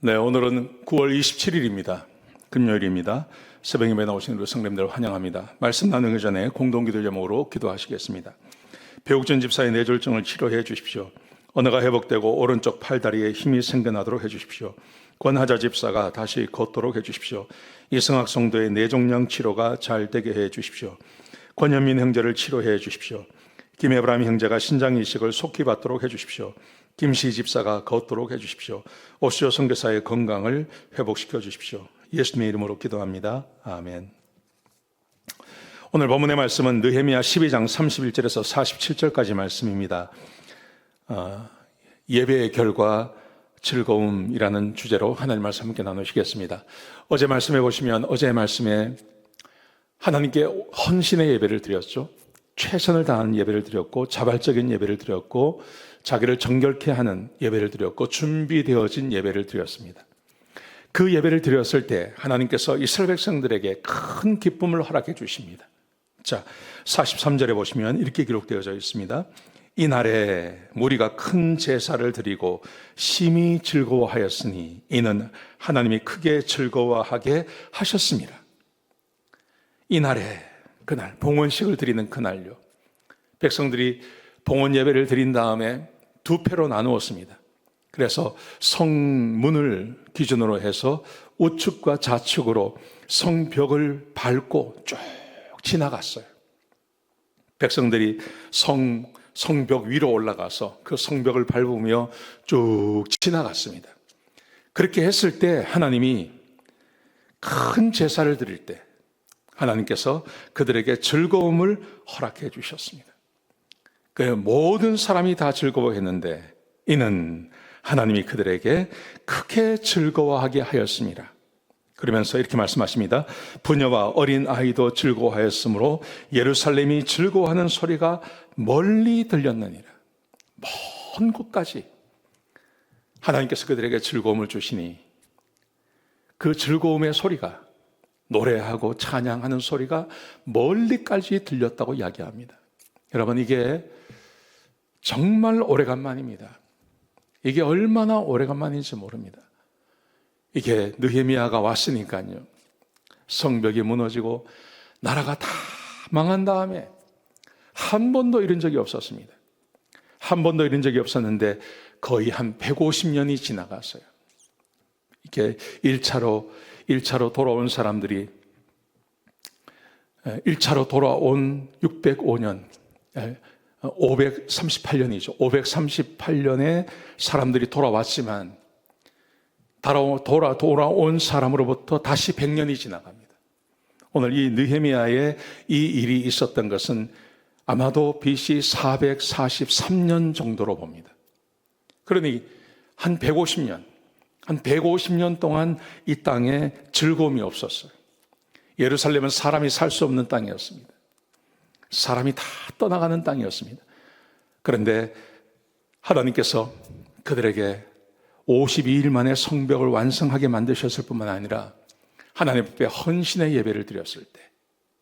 네, 오늘은 9월 27일입니다. 금요일입니다. 새벽 예배 나오신 우리 성도님들 환영합니다. 말씀 나누기 전에 공동기도 제목으로 기도하시겠습니다. 배욱준 집사의 뇌졸중을 치료해 주십시오. 언어가 회복되고 오른쪽 팔다리에 힘이 생겨나도록 해주십시오. 권하자 집사가 다시 걷도록 해주십시오. 이승학 성도의 뇌종양 치료가 잘 되게 해 주십시오. 권현민 형제를 치료해 주십시오. 김에브라임 형제가 신장 이식을 속히 받도록 해주십시오. 김시 집사가 걷도록 해주십시오. 오시오 선교사의 건강을 회복시켜 주십시오. 예수님의 이름으로 기도합니다. 아멘. 오늘 본문의 말씀은 느헤미야 12장 31절에서 47절까지 말씀입니다. 예배의 결과 즐거움이라는 주제로 하나님 말씀 함께 나누시겠습니다. 어제 말씀해 보시면 어제 말씀에 하나님께 헌신의 예배를 드렸죠. 최선을 다하는 예배를 드렸고 자발적인 예배를 드렸고 자기를 정결케 하는 예배를 드렸고 준비되어진 예배를 드렸습니다. 그 예배를 드렸을 때 하나님께서 이스라엘 백성들에게 큰 기쁨을 허락해 주십니다. 자, 43절에 보시면 이렇게 기록되어져 있습니다. 이날에 무리가 큰 제사를 드리고 심히 즐거워하였으니 이는 하나님이 크게 즐거워하게 하셨습니다. 이날에 그날 봉헌식을 드리는 그날요. 백성들이 봉헌 예배를 드린 다음에 두 패로 나누었습니다. 그래서 성문을 기준으로 해서 우측과 좌측으로 성벽을 밟고 쭉 지나갔어요. 백성들이 성벽 위로 올라가서 그 성벽을 밟으며 쭉 지나갔습니다. 그렇게 했을 때 하나님이 큰 제사를 드릴 때 하나님께서 그들에게 즐거움을 허락해 주셨습니다. 그 모든 사람이 다 즐거워했는데 이는 하나님이 그들에게 크게 즐거워하게 하였습니다. 그러면서 이렇게 말씀하십니다. 부녀와 어린 아이도 즐거워하였으므로 예루살렘이 즐거워하는 소리가 멀리 들렸느니라. 먼 곳까지 하나님께서 그들에게 즐거움을 주시니 그 즐거움의 소리가 노래하고 찬양하는 소리가 멀리까지 들렸다고 이야기합니다. 여러분, 이게 정말 오래간만입니다. 이게 얼마나 오래간만인지 모릅니다. 이게 느헤미야가 왔으니까요. 성벽이 무너지고 나라가 다 망한 다음에 한 번도 이런 적이 없었습니다. 한 번도 이런 적이 없었는데 거의 한 150년이 지나갔어요. 이게 1차로 돌아온 사람들이 1차로 돌아온 605년 538년이죠. 538년에 사람들이 돌아왔지만 돌아온 사람으로부터 다시 100년이 지나갑니다. 오늘 이 느헤미야의 이 일이 있었던 것은 아마도 BC 443년 정도로 봅니다. 그러니 한 150년 동안 이 땅에 즐거움이 없었어요. 예루살렘은 사람이 살 수 없는 땅이었습니다. 사람이 다 떠나가는 땅이었습니다. 그런데 하나님께서 그들에게 52일 만에 성벽을 완성하게 만드셨을 뿐만 아니라 하나님 앞에 헌신의 예배를 드렸을 때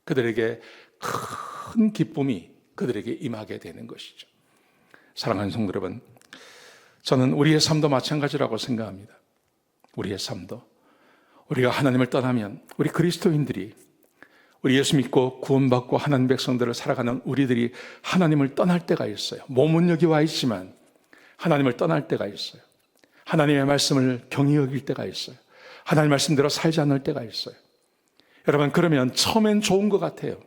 그들에게 큰 기쁨이 그들에게 임하게 되는 것이죠. 사랑하는 성도 여러분, 저는 우리의 삶도 마찬가지라고 생각합니다. 우리의 삶도 우리가 하나님을 떠나면 우리 그리스도인들이 우리 예수 믿고 구원받고 하나님 백성들을 살아가는 우리들이 하나님을 떠날 때가 있어요. 몸은 여기 와 있지만 하나님을 떠날 때가 있어요. 하나님의 말씀을 경히 여길 때가 있어요. 하나님 말씀대로 살지 않을 때가 있어요. 여러분, 그러면 처음엔 좋은 것 같아요.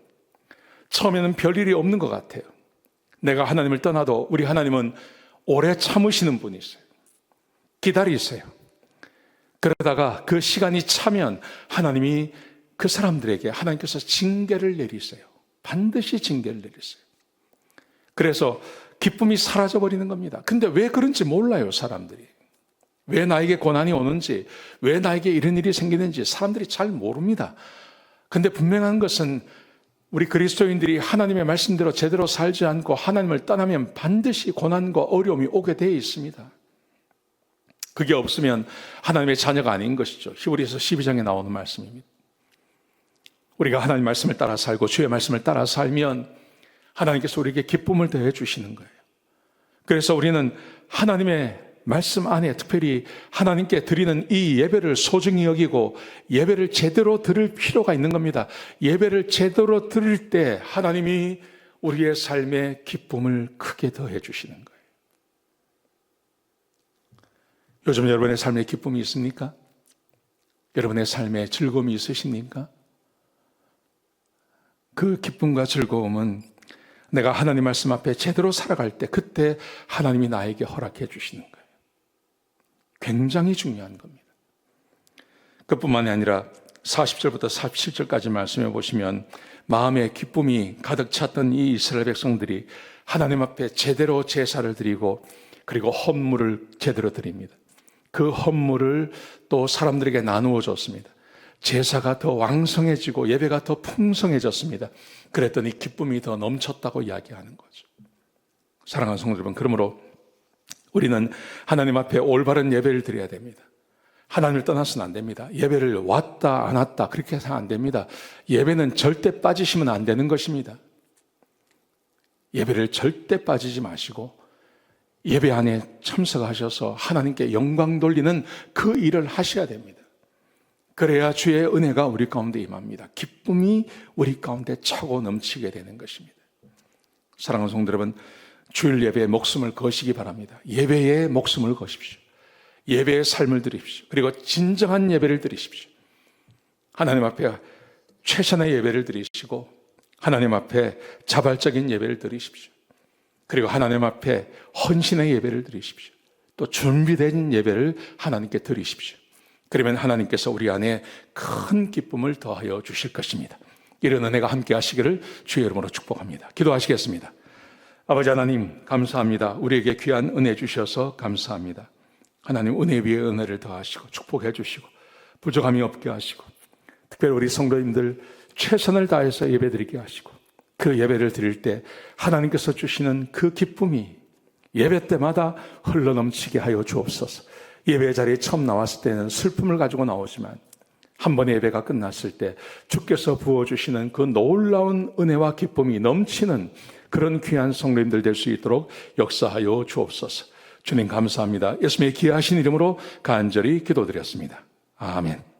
처음에는 별일이 없는 것 같아요. 내가 하나님을 떠나도 우리 하나님은 오래 참으시는 분이세요. 기다리세요. 그러다가 그 시간이 차면 하나님이 그 사람들에게 하나님께서 징계를 내리세요. 반드시 징계를 내리세요. 그래서 기쁨이 사라져버리는 겁니다. 근데 왜 그런지 몰라요, 사람들이. 왜 나에게 고난이 오는지, 왜 나에게 이런 일이 생기는지 사람들이 잘 모릅니다. 근데 분명한 것은 우리 그리스도인들이 하나님의 말씀대로 제대로 살지 않고 하나님을 떠나면 반드시 고난과 어려움이 오게 되어 있습니다. 그게 없으면 하나님의 자녀가 아닌 것이죠. 히브리서 12장에 나오는 말씀입니다. 우리가 하나님 말씀을 따라 살고 주의 말씀을 따라 살면 하나님께서 우리에게 기쁨을 더해 주시는 거예요. 그래서 우리는 하나님의 말씀 안에 특별히 하나님께 드리는 이 예배를 소중히 여기고 예배를 제대로 드릴 필요가 있는 겁니다. 예배를 제대로 드릴 때 하나님이 우리의 삶에 기쁨을 크게 더해 주시는 거예요. 요즘 여러분의 삶에 기쁨이 있습니까? 여러분의 삶에 즐거움이 있으십니까? 그 기쁨과 즐거움은 내가 하나님 말씀 앞에 제대로 살아갈 때 그때 하나님이 나에게 허락해 주시는 거예요. 굉장히 중요한 겁니다. 그뿐만이 아니라 40절부터 47절까지 말씀해 보시면 마음에 기쁨이 가득 찼던 이 이스라엘 백성들이 하나님 앞에 제대로 제사를 드리고 그리고 헌물을 제대로 드립니다. 그 헌물을 또 사람들에게 나누어 줬습니다. 제사가 더 왕성해지고 예배가 더 풍성해졌습니다. 그랬더니 기쁨이 더 넘쳤다고 이야기하는 거죠. 사랑하는 성도 여러분, 그러므로 우리는 하나님 앞에 올바른 예배를 드려야 됩니다. 하나님을 떠나서는 안 됩니다. 예배를 왔다 안 왔다 그렇게 해서는 안 됩니다. 예배는 절대 빠지시면 안 되는 것입니다. 예배를 절대 빠지지 마시고 예배 안에 참석하셔서 하나님께 영광 돌리는 그 일을 하셔야 됩니다. 그래야 주의 은혜가 우리 가운데 임합니다. 기쁨이 우리 가운데 차고 넘치게 되는 것입니다. 사랑하는 성도 여러분, 주일 예배에 목숨을 거시기 바랍니다. 예배에 목숨을 거십시오. 예배의 삶을 드리십시오. 그리고 진정한 예배를 드리십시오. 하나님 앞에 최선의 예배를 드리시고 하나님 앞에 자발적인 예배를 드리십시오. 그리고 하나님 앞에 헌신의 예배를 드리십시오. 또 준비된 예배를 하나님께 드리십시오. 그러면 하나님께서 우리 안에 큰 기쁨을 더하여 주실 것입니다. 이런 은혜가 함께 하시기를 주의 이름으로 축복합니다. 기도하시겠습니다. 아버지 하나님 감사합니다. 우리에게 귀한 은혜 주셔서 감사합니다. 하나님 은혜 위에 은혜를 더하시고 축복해 주시고 부족함이 없게 하시고 특별히 우리 성도님들 최선을 다해서 예배드리게 하시고 그 예배를 드릴 때 하나님께서 주시는 그 기쁨이 예배 때마다 흘러넘치게 하여 주옵소서. 예배 자리에 처음 나왔을 때는 슬픔을 가지고 나오지만 한 번의 예배가 끝났을 때 주께서 부어주시는 그 놀라운 은혜와 기쁨이 넘치는 그런 귀한 성도님들 될 수 있도록 역사하여 주옵소서. 주님 감사합니다. 예수님의 귀하신 이름으로 간절히 기도드렸습니다. 아멘.